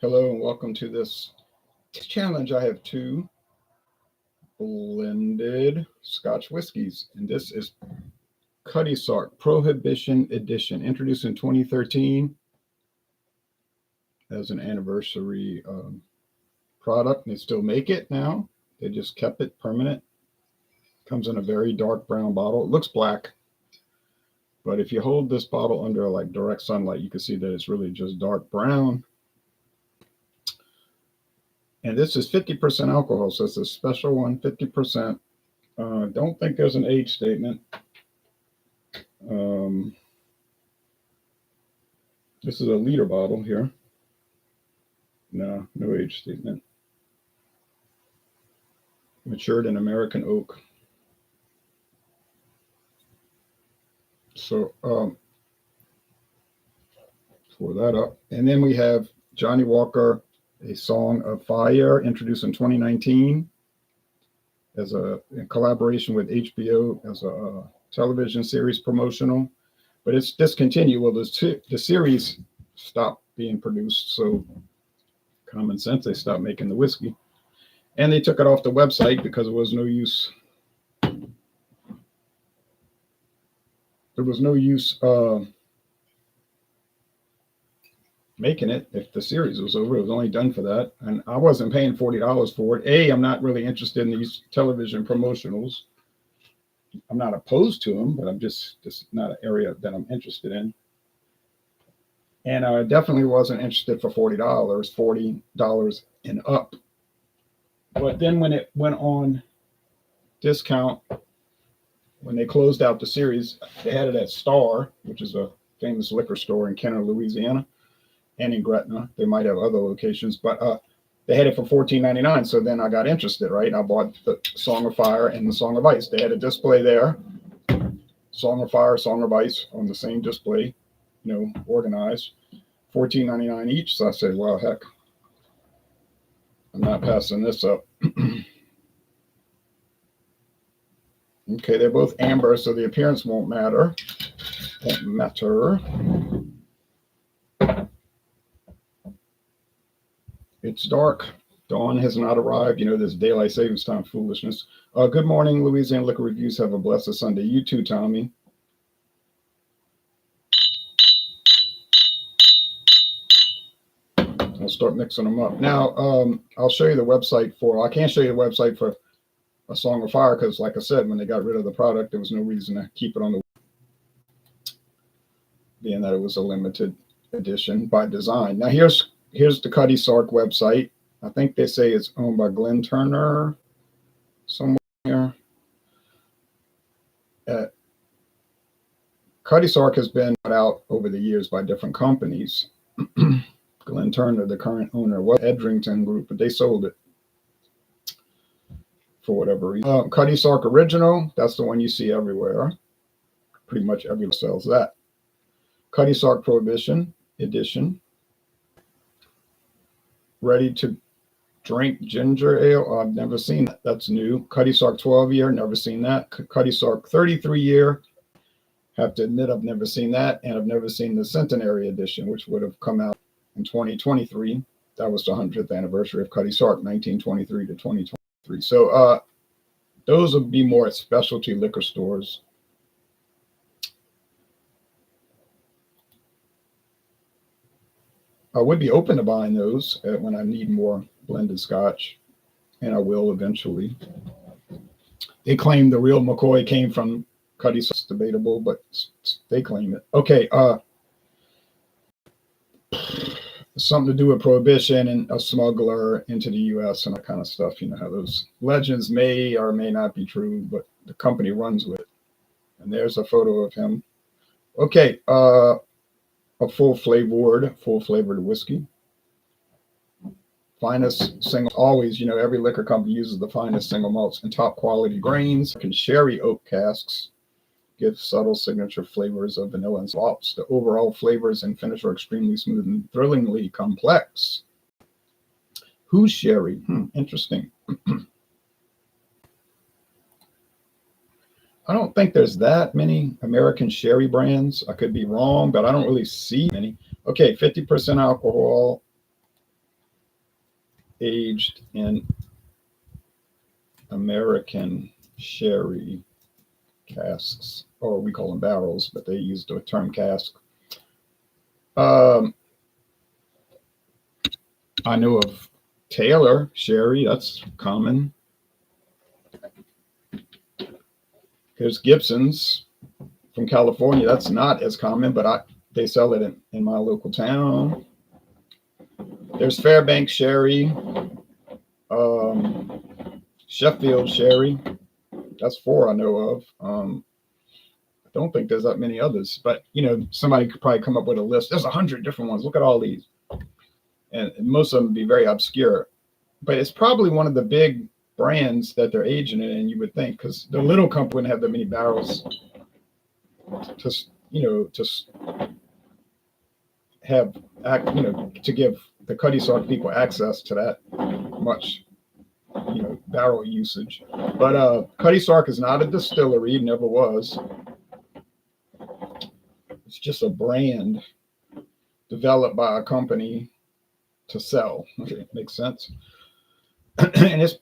Hello and welcome to this challenge. I have two blended Scotch whiskies, and this is Cutty Sark Prohibition Edition, introduced in 2013 as an anniversary product. They still make it now. They just kept it permanent. Comes in a very dark brown bottle. It looks black, but if you hold this bottle under like direct sunlight, you can see that it's really just dark brown. And this is 50% alcohol, so it's a special one, 50%. Don't think there's an age statement. This is a liter bottle here. No age statement. Matured in American oak. So pour that up. And then we have Johnnie Walker, A Song of Fire, introduced in 2019 as in collaboration with HBO as a television series promotional, but it's discontinued. Well, the series stopped being produced, so common sense, they stopped making the whiskey, and they took it off the website because there was no use. There was no use making it if the series was over. It was only done for that, and I wasn't paying $40 for it. I'm not really interested in these television promotionals. I'm not opposed to them, but I'm just not an area that I'm interested in. And I definitely wasn't interested for $40 and up. But then when it went on discount, when they closed out the series, they had it at Star, which is a famous liquor store in Kenner, Louisiana, and in Gretna. They might have other locations, but they had it for $14.99. So then I got interested, right? I bought the Song of Fire and the Song of Ice. They had a display there, Song of Fire, Song of Ice on the same display, organized, $14.99 each. So I said, well, heck, I'm not passing this up. Okay, they're both amber, so the appearance won't matter. It's dark. Dawn has not arrived. This daylight savings time foolishness. Good morning, Louisiana Liquor Reviews. Have a blessed Sunday. You too, Tommy. I'll start mixing them up. Now, I'll show you the website I can't show you the website for A Song of Fire because, like I said, when they got rid of the product, there was no reason to keep it on the being that it was a limited edition by design. Now, here's the Cutty Sark website. I think they say it's owned by Glenn Turner somewhere. Cutty Sark has been bought out over the years by different companies. Glenn Turner, the current owner, was Edrington Group, but they sold it for whatever reason. Cutty Sark Original, that's the one you see everywhere. Pretty much everyone sells that. Cutty Sark Prohibition Edition. Ready to drink ginger ale. I've never seen that. That's new. Cutty Sark 12-year. Never seen that. Cutty Sark 33-year. Have to admit I've never seen that, and I've never seen the Centenary Edition, which would have come out in 2023. That was the 100th anniversary of Cutty Sark, 1923 to 2023. So those would be more at specialty liquor stores. I would be open to buying those when I need more blended Scotch, and I will eventually. They claim the real McCoy came from Cutty Sark. It's debatable, but they claim it. Okay, something to do with Prohibition and a smuggler into the U.S. and that kind of stuff. How those legends may or may not be true, but the company runs with it. And there's a photo of him. Okay, a full flavored whiskey. Finest single, always, every liquor company uses the finest single malts and top quality grains. And sherry oak casks give subtle signature flavors of vanilla and hops. The overall flavors and finish are extremely smooth and thrillingly complex. Who's sherry? Interesting. I don't think there's that many American sherry brands. I could be wrong, but I don't really see many. Okay, 50% alcohol. aged in American sherry casks, or we call them barrels, but they use the term cask. I know of Taylor sherry, that's common. There's Gibson's from California, that's not as common, but they sell it in my local town. There's Fairbanks sherry, Sheffield sherry. That's 4 I know of. I don't think there's that many others, but somebody could probably come up with a list. There's 100 different ones. Look at all these, and most of them would be very obscure. But it's probably one of the big brands that they're aging in, you would think, because the little company wouldn't have that many barrels to have to give the Cutty Sark people access to that much barrel usage. But Cutty Sark is not a distillery, never was. It's just a brand developed by a company to sell. Okay, makes sense. And it's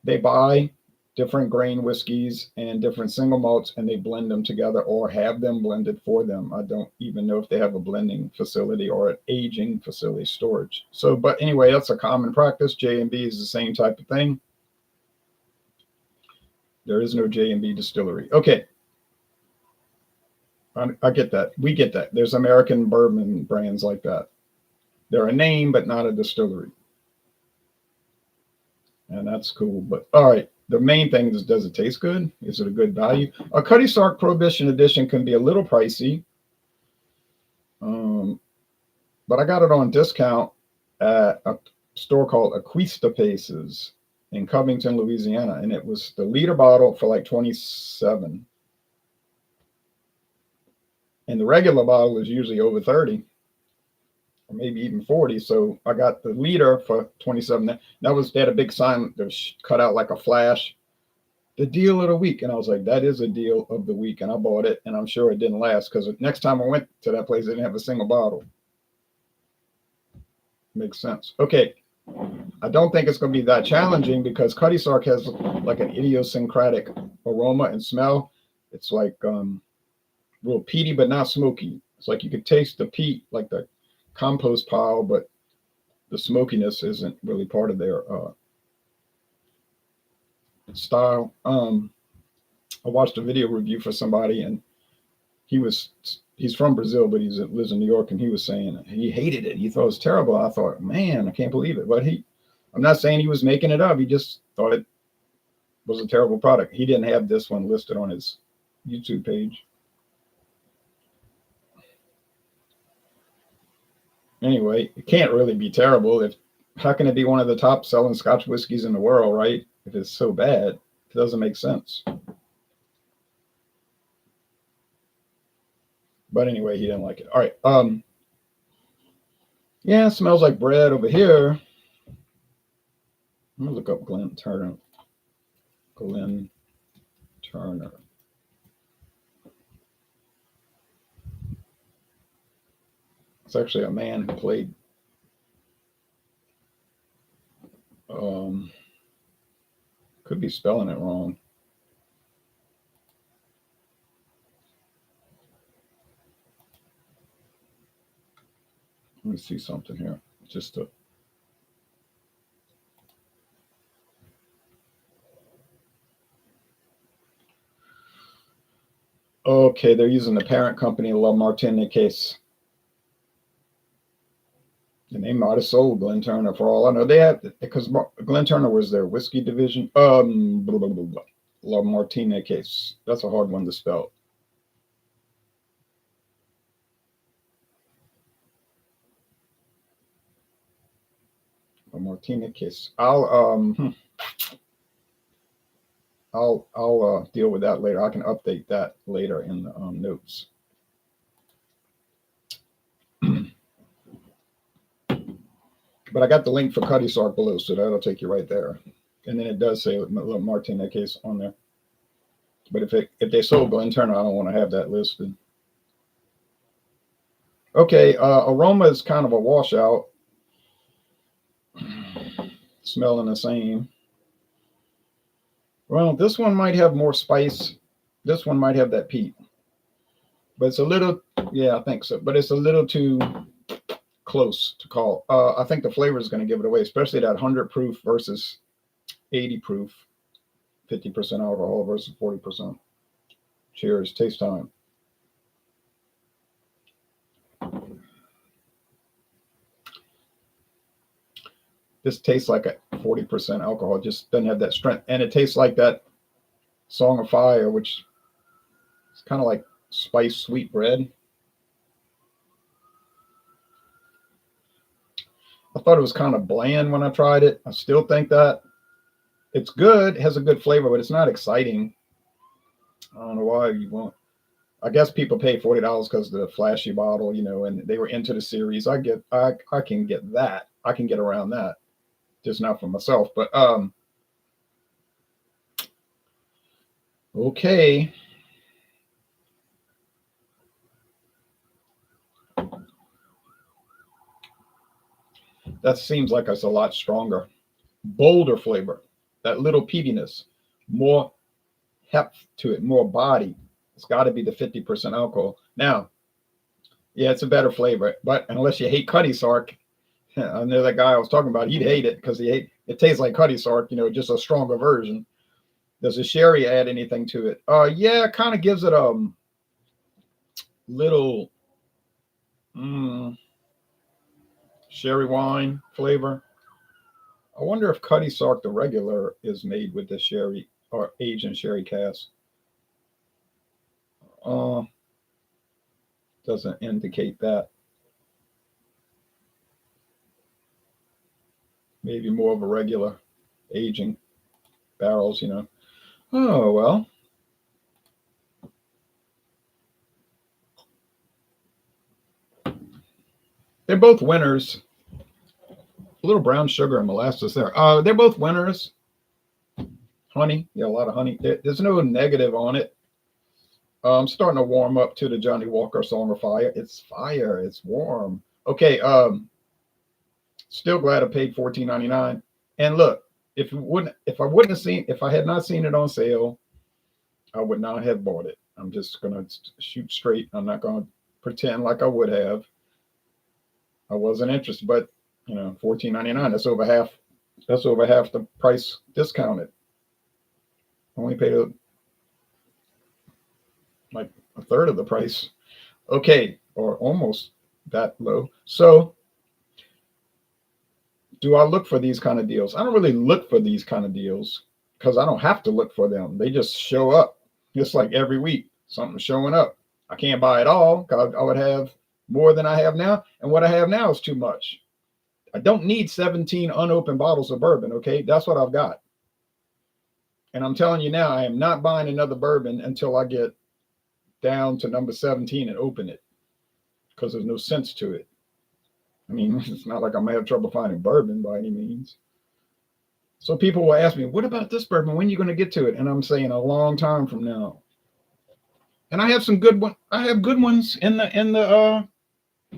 they buy different grain whiskeys and different single malts, and they blend them together or have them blended for them. I don't even know if they have a blending facility or an aging facility storage. So, but anyway, that's a common practice. J&B is the same type of thing. There is no J&B distillery. Okay. I get that. We get that. There's American bourbon brands like that. They're a name, but not a distillery. And that's cool. But all right. The main thing is, does it taste good? Is it a good value? A Cutty Sark Prohibition Edition can be a little pricey. But I got it on discount at a store called Martiniquaise in Covington, Louisiana. And it was the liter bottle for like $27. And the regular bottle is usually over 30 or maybe even 40. So I got the liter for $27. They had a big sign that was cut out like a flash, the deal of the week. And I was like, that is a deal of the week. And I bought it, and I'm sure it didn't last, because next time I went to that place, they didn't have a single bottle. Makes sense. Okay. I don't think it's going to be that challenging, because Cutty Sark has like an idiosyncratic aroma and smell. It's like real peaty, but not smoky. It's like you could taste the peat, like the compost pile, but the smokiness isn't really part of their style. I watched a video review for somebody, and he's from Brazil, but he lives in New York, and he was saying he hated it. He thought it was terrible. I thought, man, I can't believe it. But I'm not saying he was making it up. He just thought it was a terrible product. He didn't have this one listed on his YouTube page. Anyway, it can't really be terrible. How can it be one of the top selling Scotch whiskeys in the world, right? If it's so bad, it doesn't make sense. But anyway, he didn't like it. All right. Yeah, it smells like bread over here. I'm gonna look up Glen Turner. Glen Turner. It's actually a man who played could be spelling it wrong. Let me see something here. Okay, they're using the parent company, Martiniquaise. And they might have sold Glen Turner for all I know. They had, because Glen Turner was their whiskey division. Blah, blah, blah, blah. La Martiniquaise. That's a hard one to spell. La Martiniquaise. I'll deal with that later. I can update that later in the notes. But I got the link for Cutty Sark below, so that'll take you right there. And then it does say Martiniquaise on there. But if they sold Glen Turner, I don't want to have that listed. Okay, aroma is kind of a washout. smelling the same. Well, this one might have more spice. This one might have that peat, but it's a little, yeah, I think so. But it's a little too close to call. I think the flavor is going to give it away, especially that 100 proof versus 80 proof, 50% alcohol versus 40%. Cheers. Taste time. This tastes like a 40% alcohol. It just doesn't have that strength. And it tastes like that Song of Fire, which is kind of like spiced sweet bread. I thought it was kind of bland when I tried it. I still think that. It's good. It has a good flavor, but it's not exciting. I don't know why you won't. I guess people pay $40 because of the flashy bottle, you know, and they were into the series. I can get that. I can get around that. Just not for myself. But okay. That seems like it's a lot stronger. Bolder flavor. That little peatiness. More heft to it, more body. It's got to be the 50% alcohol. Now, yeah, it's a better flavor, but unless you hate Cutty Sark, I know that guy I was talking about, he'd hate it because it tastes like Cutty Sark, you know, just a stronger version. Does the sherry add anything to it? Yeah, it kind of gives it a little sherry wine flavor. I wonder if Cutty Sark, the regular, is made with the sherry or aged in sherry cask. Doesn't indicate that. Maybe more of a regular aging barrels, you know. Oh, well. They're both winners. A little brown sugar and molasses there. They're both winners. Honey. Yeah, a lot of honey. There's no negative on it. I'm starting to warm up to the Johnnie Walker Song of Fire. It's fire. It's warm. Okay. Still glad I paid $14.99. And look, if I had not seen it on sale, I would not have bought it. I'm just gonna shoot straight. I'm not gonna pretend like I would have. I wasn't interested, but you know, $14.99. That's over half. That's over half the price discounted. Only paid like a third of the price. Okay, or almost that low. So do I look for these kind of deals? I don't really look for these kind of deals because I don't have to look for them. They just show up. Just like every week, something's showing up. I can't buy it all because I would have more than I have now. And what I have now is too much. I don't need 17 unopened bottles of bourbon, okay? That's what I've got. And I'm telling you now, I am not buying another bourbon until I get down to number 17 and open it because there's no sense to it. I mean, it's not like I'm going to have trouble finding bourbon by any means. So people will ask me, what about this bourbon? When are you going to get to it? And I'm saying a long time from now. And I have some good ones. I have good ones in the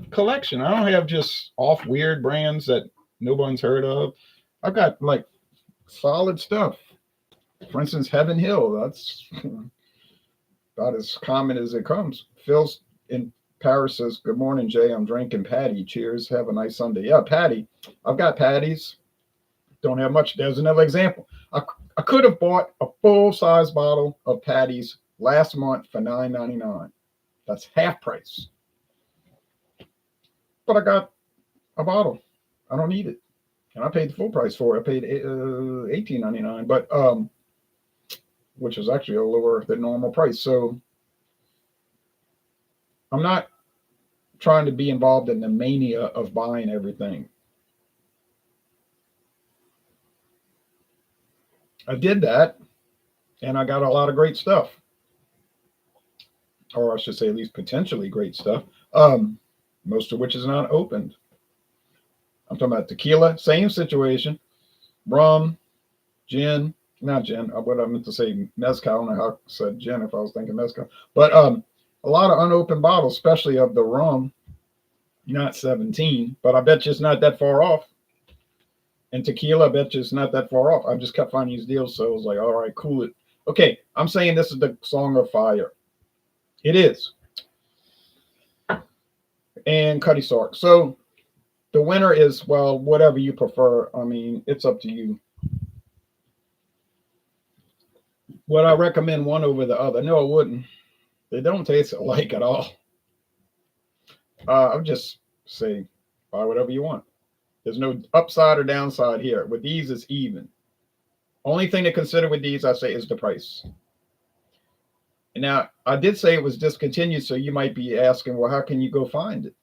collection. I don't have just off weird brands that nobody's heard of. I've got like solid stuff. For instance, Heaven Hill. That's about as common as it comes. Phil's in Paris says, good morning, Jay. I'm drinking Patty. Cheers. Have a nice Sunday. Yeah, Patty. I've got Patties. Don't have much. There's another example. I could have bought a full-size bottle of Patties last month for $9.99. That's half price. But I got a bottle. I don't need it. And I paid the full price for it. I paid $18.99, but which is actually a lower than normal price. So I'm not trying to be involved in the mania of buying everything. I did that, and I got a lot of great stuff. Or I should say at least potentially great stuff, most of which is not opened. I'm talking about tequila, same situation, rum, gin, not gin, what I meant to say mezcal. I don't know how I said gin if I was thinking mezcal. But a lot of unopened bottles, especially of the rum, not 17, but I bet you it's not that far off. And tequila, I bet you it's not that far off. I just kept finding these deals, so I was like, all right, cool it. Okay, I'm saying this is the Song of Fire. It is. And Cutty Sark. So the winner is, well, whatever you prefer. I mean, it's up to you. Would I recommend one over the other? No, I wouldn't. They don't taste alike at all. I would just say buy whatever you want. There's no upside or downside here. With these, it's even. Only thing to consider with these, I say, is the price. Now, I did say it was discontinued, so you might be asking, well, how can you go find it?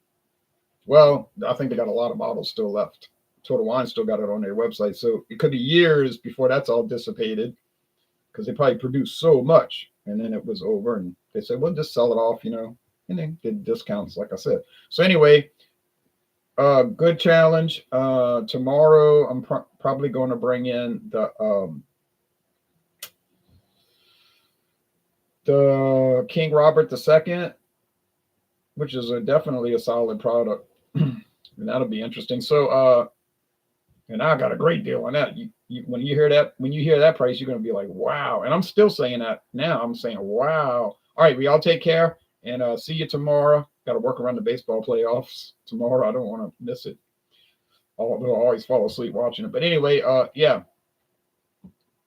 Well, I think they got a lot of bottles still left. Total Wine still got it on their website, so it could be years before that's all dissipated, because they probably produced so much, and then it was over, and they said, well, just sell it off, and they did discounts, like I said. So anyway, good challenge. Tomorrow, I'm probably going to bring in the King Robert II, which is definitely a solid product, and that'll be interesting. So, and I got a great deal on that. When you hear that price, you're going to be like, wow. And I'm still saying that now. I'm saying, wow. All right, we all take care, and see you tomorrow. Got to work around the baseball playoffs tomorrow. I don't want to miss it. Although I always fall asleep watching it. But anyway, yeah.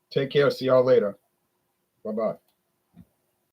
Take care. See y'all later. Bye-bye.